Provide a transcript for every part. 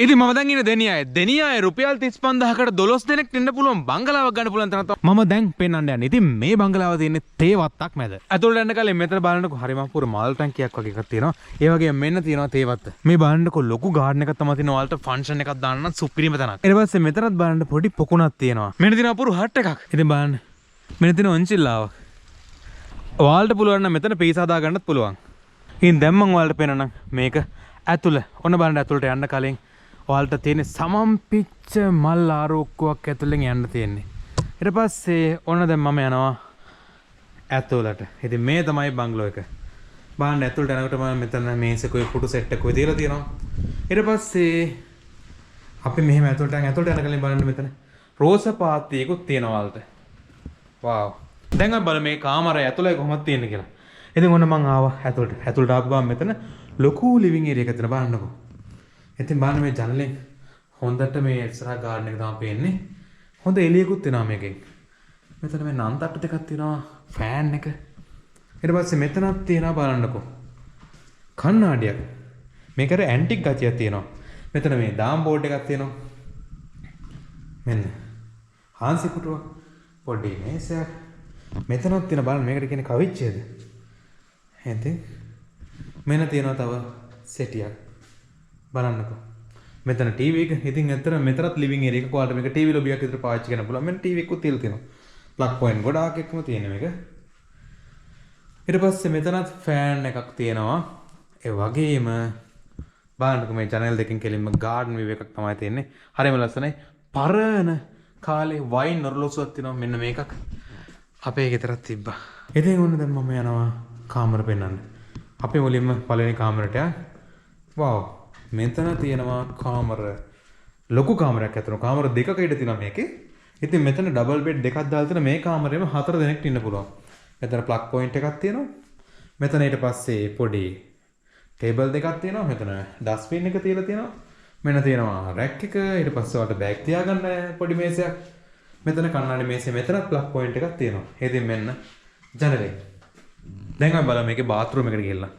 ඉතින් මම දැන් ඉන්නේ දෙනියායේ රුපියල් 35000කට 12 දෙනෙක් ඉන්න පුළුවන් බංගලාවක් ගන්න පුළුවන් තැනක් තමයි මම දැන් පෙන්වන්න යන්නේ. ඉතින් මේ බංගලාව තියෙන්නේ තේ වත්තක් මැද. ඇතුළට යන්න කලින් මෙතන බලන්නකෝ හරිම අපූර්ව මල් ටැංකියක් වගේ එකක් තියෙනවා. ඒ වගේම මෙන්න තියෙනවා තේ වත්ත. මේ බලන්නකෝ ලොකු ගාඩන් එකක් තමයි තියෙනවා. ඔයාලට ෆන්ක්ෂන් එකක් දාන්න නම් සුපිරිම තැනක්. ඊට පස්සේ මෙතනත් බලන්න පොඩි පොකුණක් තියෙනවා. මෙන්න තියෙන අපූර්ව හට් එකක්. ඉතින් බලන්න. මෙන්න තියෙන ඔන්චිල්ලාවක්. ඔයාලට පුළුවන් නම් මෙතන පීසා දා ගන්නත් පුළුවන්. ඉතින් දැන් මම ඔයාලට පෙන්නනම් මේක ඇතුළ. ඔන්න බලන්න ඇතුළට යන්න කලින් ඔයාලට තියෙන සමම්පිච්ච මල් ආරෝක්කුවක් ඇතුළෙන් යන්න තියෙන්නේ. ඊට පස්සේ ඔන්න දැන් මම යනවා ඇතුළට. ඉතින් මේ තමයි බංගලෝ එක. බලන්න ඇතුළට යනකොට මම මෙතන මේසෙකුයි පුටු සෙට් එකකුයි තියලා තියෙනවා. ඊට පස්සේ අපි මෙහෙම ඇතුළට යන කලින් බලන්න මෙතන රෝස පාත්තියකුත් තියෙනවා ඔයාලට. වව්. දැන් අපි බලමු මේ කාමරය ඇතුළේ කොහොමද තියෙන්නේ කියලා. ඉතින් ඔන්න මම ආවා ඇතුළට. ඇතුළට ආපු ගමන් මෙතන ලොකු ලිවිං ඒරියා එකක් තියෙනවා බලන්නකෝ. ඉතින් බලන්න මේ ජනලෙන් හොඳට මේ ඉස්සරහා ගාඩන් එක තමයි පේන්නේ. හොඳ එළියකුත් එනවා මේකෙන්. මෙතන මේ නන් තට්ටු දෙකක් තියෙනවා, ෆෑන් එක. ඊට පස්සේ මෙතනක් තියෙනවා බලන්නකෝ. කණ්ණාඩියක්. මේකට ඇන්ටික් ගතියක් තියෙනවා. මෙතන මේ දාම් බෝඩ් එකක් තියෙනවා. මෙන්න. හාන්සි පුටුවක්. පොඩි මේසයක්. මෙතනක් තියෙන බලන්න මේකට කියන්නේ කවිච්චයද? ඉතින් මෙන්න තියෙනවා තව සෙටියක්. බලන්නකෝ. මෙතන ටීවී එක. ඉතින් ඇත්තට මෙතනත් ලිවිං ඒරියා එකක ඔයාලට මේක ටීවී ලොබියක් විතර පාවිච්චි කරන්න පුළුවන්. මෙන්න ටීවී එකකුත් තියලා තියෙනවා. ප්ලග් පොයින්ට් ගොඩාක් එකම තියෙන මේක. ඊට පස්සේ මෙතනත් ෆෑන් එකක් තියෙනවා. ඒ වගේම බලන්නකෝ මේ ජනල් දෙකෙන් කෙලින්ම ගාඩන් විව් එකක් තමයි තියෙන්නේ. හරිම ලස්සනයි. පරණ කාලේ වයින් ඔරලෝසුවක් තියෙනවා. මෙන්න මේකක් අපේ ගෙදරත් තිබ්බා. ඉතින් ඔන්න දැන් මම යනවා කාමර පෙන්නන්න. අපි මුලින්ම පළවෙනි කාමරයට යන්න. වව්. මෙතන තියෙනවා කාමර ලොකු කාමරයක් ඇතුළේ කාමර දෙකක ඉඳ තියෙනවා මේකේ. ඉතින් මෙතන ඩබල් බෙඩ් දෙකක් දාලා තියෙන මේ කාමරේම 4 දෙනෙක් ඉන්න පුළුවන්. මෙතන ප්ලග් පොයින්ට් එකක් තියෙනවා. මෙතන ඊට පස්සේ පොඩි ටේබල් දෙකක් තියෙනවා. මෙතන ඩස්ට්බින් එක තියලා තියෙනවා. මෙන්න තියෙනවා රැක් එක. ඊට පස්සේ ඔයාලට බෑග් තියාගන්න පොඩි මේසයක්. මෙතන කණ්ණාඩි මේසෙ මෙතන ප්ලග් පොයින්ට් එකක් තියෙනවා. ඉතින් මෙන්න ජනලේ. දැන් අපි බලමු මේකේ බාත් รู ම් එකට ගිහලා.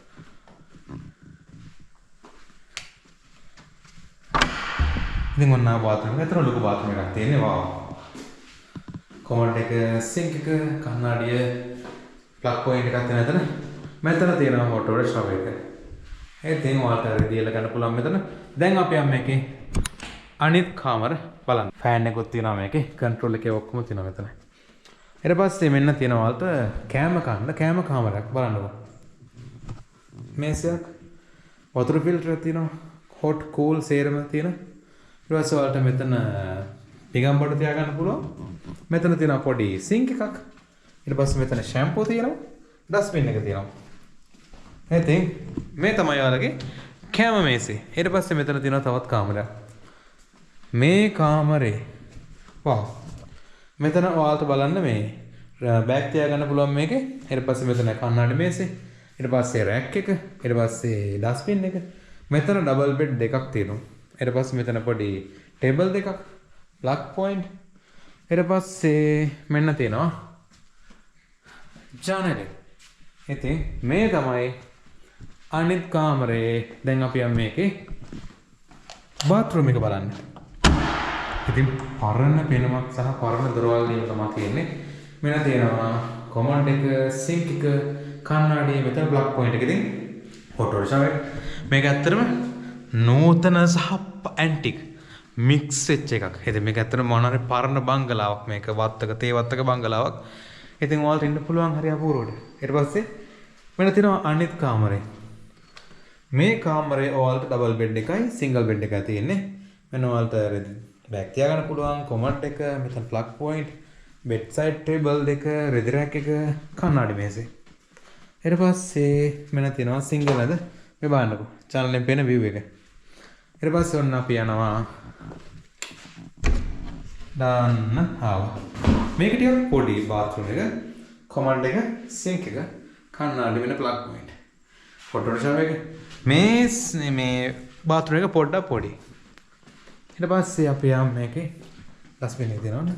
ඉතින් ඔන්න ආ බාත් รู ම් එක. ඇත්තට ලොකු බාත් รู ම් එකක් තියෙන්නේ. වාව්. කොමඩ් එක, සින්ක් එක, කණ්ණාඩිය, ප්ලග් පොයින්ට් එකක් තියෙන එතන. මෙතන තියෙනවා හොට් වෝටර් ෂවර් එක. ඉතින් ඔයාලට රිදීලා ගන්න පුළුවන් මෙතන. දැන් අපි යමු මේකේ අනිත් කාමර බලන්න. ෆෑන් එකකුත් තියෙනවා මේකේ. කන්ට්‍රෝල් එකේ ඔක්කොම තියෙනවා මෙතන. ඊට පස්සේ මෙන්න තියෙනවා ඔයාලට කෑම කන්න කෑම කාමරයක් බලන්නකෝ. මේසයක්, වතුර ෆිල්ටරයක් තියෙනවා. හොට් කූල් සේරම තියෙනවා. ඊට පස්සේ ඔයාලට මෙතන පිගම් බඩු තියාගන්න පුළුවන්. මෙතන තියෙනවා පොඩි සින්ක් එකක්. ඊට පස්සේ මෙතන ෂැම්පූ තියෙනවා. ඩස්ට්බින් එක තියෙනවා. ඉතින් මේ තමයි ඔයාලගේ කෑම මේසේ. ඊට පස්සේ මෙතන තියෙනවා තවත් කාමරයක්. මේ කාමරේ වව්. මෙතන ඔයාලට බලන්න මේ බෑග් තියාගන්න පුළුවන් මේකේ. ඊට පස්සේ මෙතන කණ්ණාඩි මේසේ. ඊට පස්සේ රැක් එක. ඊට පස්සේ ඩස්ට්බින් එක. මෙතන ඩබල් බෙඩ් දෙකක් තියෙනවා. ඊට පස්සේ මෙතන පොඩි ටේබල් දෙකක්, ප්ලග් පොයින්ට්. ඊට පස්සේ මෙන්න තියෙනවා ජනල. ඉතින් මේ තමයි අනිත් කාමරේ. දැන් අපි යමු මේකේ බාත් รู ම් එක බලන්න. ඉතින් පරණ පෙනුමක් සහ පරණ දොරවල් වලින් තමයි තියෙන්නේ. මෙන්න තියෙනවා කොමඩ් එක, සින්ක් එක, කණ්ණාඩිය, මෙතන ප්ලග් පොයින්ට් එක. ඉතින් හොට් වෝටර් ෂවර්. මේක ඇත්තටම නූතන සහ ඇන්ටික් මික්ස් වෙච්ච එකක්. ඉතින් මේක ඇත්තටම මොනවාරි පරණ බංගලාවක්. මේක වත්තක තේ වත්තක බංගලාවක්. ඉතින් ඔයාලට ඉන්න පුළුවන් හරි අපූර්වට. ඊට පස්සේ මෙන්න තියෙනවා අනිත් කාමරේ. මේ කාමරේ ඔයාලට ඩබල් බෙඩ් එකයි සිංගල් බෙඩ් එකයි තියෙන්නේ. මෙන්න ඔයාලට බෑග් තියාගන්න පුළුවන් කොමඩ් එක, මෙතන plug point, bed side table දෙක, රෙදි රැක් එක, කණ්ණාඩි මේසේ. ඊට පස්සේ මෙන්න තියෙනවා සිංගල් නේද? මේ බලන්නකෝ. channel එකෙන් පේන view එක. ඊට පස්සේ ඔන්න අපි යනවා දාන්න ආවා. මේක ටිකක් පොඩි බාත් รู ම් එක, කොමඩ් එක, සින්ක් එක, කණ්ණාඩි වෙන plug point. Hot water shower එක. මේ බාත් รู ම් එක පොඩ්ඩක් පොඩි. ඊට පස්සේ අපි යම් මේකේ ඩස්ට්බින් එක තියෙනවනේ.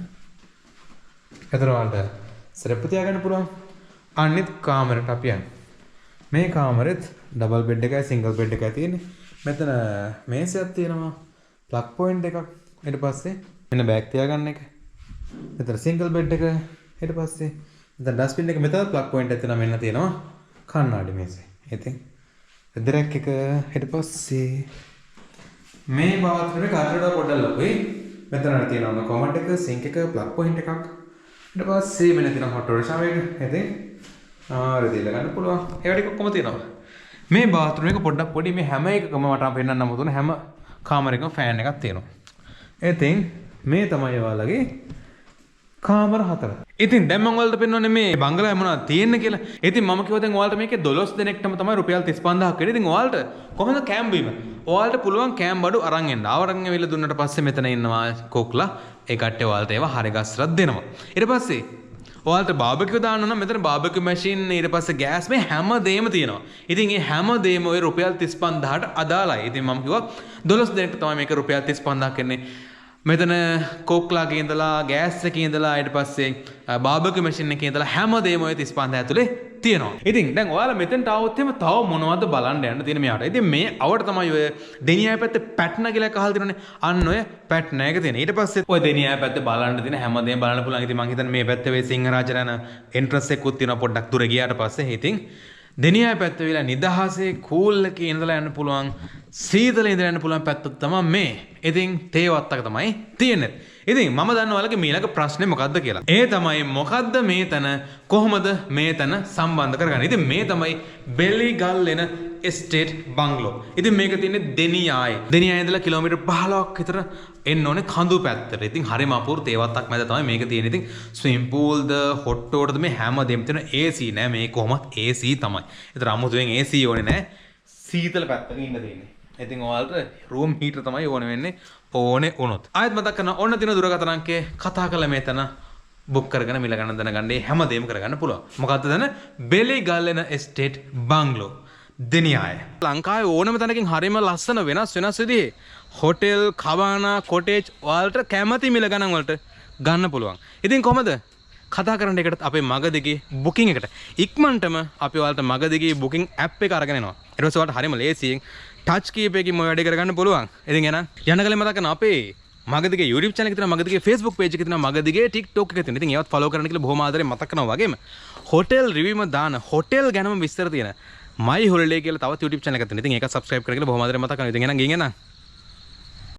ඒතර වලට සරප්පු තියාගන්න පුළුවන්. අනිත් කාමරේට අපි යන්නේ. මේ කාමරෙත් ඩබල් බෙඩ් එකයි සිංගල් බෙඩ් එකයි තියෙන්නේ. මෙතන මේසයක් තියෙනවා. ප්ලග් පොයින්ට් එකක්. ඊට පස්සේ මෙන්න බෑග් තියාගන්න එක. මෙතන සිංගල් බෙඩ් එක. ඊට පස්සේ මෙතන ඩස්ට්බින් එක මෙතන ප්ලග් පොයින්ට් එක මෙන්න තියෙනවා. කණ්ණාඩි මේසේ. ඉතින් රෙක් එක ඊට පස්සේ මේ බාත්රූම් එක අරඩ පොඩ්ඩක් ලොකුයි. මෙතන තියෙනවා කොමඩ් එක, සිංක් එක, ප්ලග් පොයින්ට් එකක්. ඊට පස්සේ මෙන්න තියෙනවා හොට් වොටර් ෂවර් එක. ඉතින් රිදීලා ගන්න පුළුවන්. ඒ වගේ ඔක්කොම තියෙනවා. මේ බාත්රූම් එක පොඩ්ඩක් පොඩි මේ හැම එකකම මට පෙන්නන්න නමුතුන හැම කාමරයකම ෆෑන් එකක් තියෙනවා. ඉතින් මේ තමයි ඔයාලගේ කාමර 4. ඉතින් දැන් මම ඔයාලට පෙන්වන්නේ මේ බංගලාවේ මොනවද තියෙන්නේ කියලා. ඉතින් මම කිව්වා දැන් ඔයාලට මේකේ 12 දෙනෙක්ටම තමයි රුපියල් 35000ක් වෙන්නේ. ඉතින් ඔයාලට කොහොමද කෑම් බීම? ඔයාලට පුළුවන් කෑම් බඩු අරන් එන්න. ආවරන් ඇවිල්ලා දුන්නට පස්සේ මෙතන ඉන්නවා කොක්ලා. ඒ කට්ටිය ඔයාලට ඒවා හරි ගස්සලා දෙනවා. ඊට පස්සේ ඔයාලට බාබකියු දාන්න නම් මෙතන බාබකියු මැෂින් ඊට පස්සේ ගෑස් මේ හැම දෙයක්ම තියෙනවා. ඉතින් මේ හැම දෙයක්ම ඔය රුපියල් 35000ට අදාළයි. ඉතින් මම කිව්වා 12 දෙනෙක්ට තමයි මේක රුපියල් 35000ක් එන්නේ. මෙතන කෝක්ලාගේ ඉඳලා ගෑස් එකේ ඉඳලා ඊට පස්සේ බාබකියු මැෂින් එකේ ඉඳලා හැම දෙයක්ම ඔය 35000 ඇතුලේ තියෙනවා. ඉතින් දැන් ඔයාලා මෙතෙන්ට ආවොත් එහෙම තව මොනවද බලන්න යන්න තියෙන මෙයාට. ඉතින් මේ අවට තමයි ඔය දෙනියාය පැත්තේ පැට්න කියලා එකක් අහලා තියෙනනේ. අන්න ඔය පැට්න එක තියෙන. ඊට පස්සේ ඔය දෙනියාය පැත්තේ බලන්න තියෙන හැමදේම බලන්න පුළුවන්. ඉතින් මං හිතන්නේ මේ පැත්තේ වෙයි සිංහරාජ යන එන්ට්‍රන්ස් එකකුත් තියෙනවා පොඩ්ඩක් දුර ගියාට පස්සේ. ඉතින් දෙනියාය පැත්තේ විලා නිදහසේ කූල් එකේ ඉඳලා යන්න පුළුවන්. සීතලේ ඉඳලා යන්න පුළුවන් පැත්තක් තමයි මේ. ඉතින් තේවත්තක තමයි තියෙන්නේ. ඉතින් මම දන්නවා ඔයාලගේ ඊළඟ ප්‍රශ්නේ මොකද්ද කියලා. ඒ තමයි මොකද්ද මේ තැන කොහොමද මේ තැන සම්බන්ධ කරගන්නේ. ඉතින් මේ තමයි බෙලිගල්ලෙන එස්ටේට් බංගලෝ. ඉතින් මේක තියෙන්නේ දෙනියායේ. දෙනියායේ ඉඳලා කිලෝමීටර් 15ක් විතර එන්න ඕනේ කඳු පැත්තට. ඉතින් හරිම අපූර්ව තේවත්තක් මැද තමයි මේක තියෙන්නේ. ඉතින් ස්විම් පූල් ද හොට් වෝටර්ද මේ හැමදේම තියෙන AC නෑ මේ කොහොමත් AC තමයි. ඒතර අමුතුවෙන් AC ඕනේ නෑ. සීතල පැත්තක ඉන්න තියෙන්නේ. ඉතින් ඔයාලට රූම් හීටර් තමයි ඕනේ වෙන්නේ ඕනේ වුණොත්. ආයෙත් මතක් කරනවා ඔන්න දින දුරකථන අංකේ කතා කරලා මෙතන බුක් කරගෙන මිල ගන්න දැනගන්න හැමදේම කරගන්න පුළුවන්. මොකද්ද දැන බෙලිගල්ලෙන එස්ටේට් බංගලෝ දෙනියාය. ලංකාවේ ඕනම තැනකින් හරිම ලස්සන වෙනස් විදිහේ හොටෙල්, කවානා, කොටේජ් ඔයාලට කැමති මිල ගණන් වලට ගන්න පුළුවන්. ඉතින් කොහමද? කතා කරන්න එකට අපේ මගදිගේ බුකින් එකට ඉක්මනටම අපි ඔයාලට මගදිගේ බුකින් ඇප් එක අරගෙන එනවා. ඊට පස්සේ ඔයාලට හරිම ලේසියෙන් ටච් කීප් එකකින් මොය වැඩ කරගන්න පුළුවන්. ඉතින් එහෙනම් යන්න කලින් මතක් කරන්න අපේ මගදිගේ YouTube channel එක තියෙනවා, මගදිගේ Facebook page එක තියෙනවා, මගදිගේ TikTok එක තියෙනවා. ඉතින් ඒවත් follow කරන්න කියලා බොහොම ආදරෙන් මතක් කරනවා වගේම hotel review ම දාන hotel ගැනම විස්තර තියෙන My Holiday කියලා තවත් YouTube channel එකක් තියෙනවා. ඉතින් ඒක subscribe කරලා කියලා බොහොම ආදරෙන් මතක් කරනවා. ඉතින් එහෙනම් ගිහින් එන්න.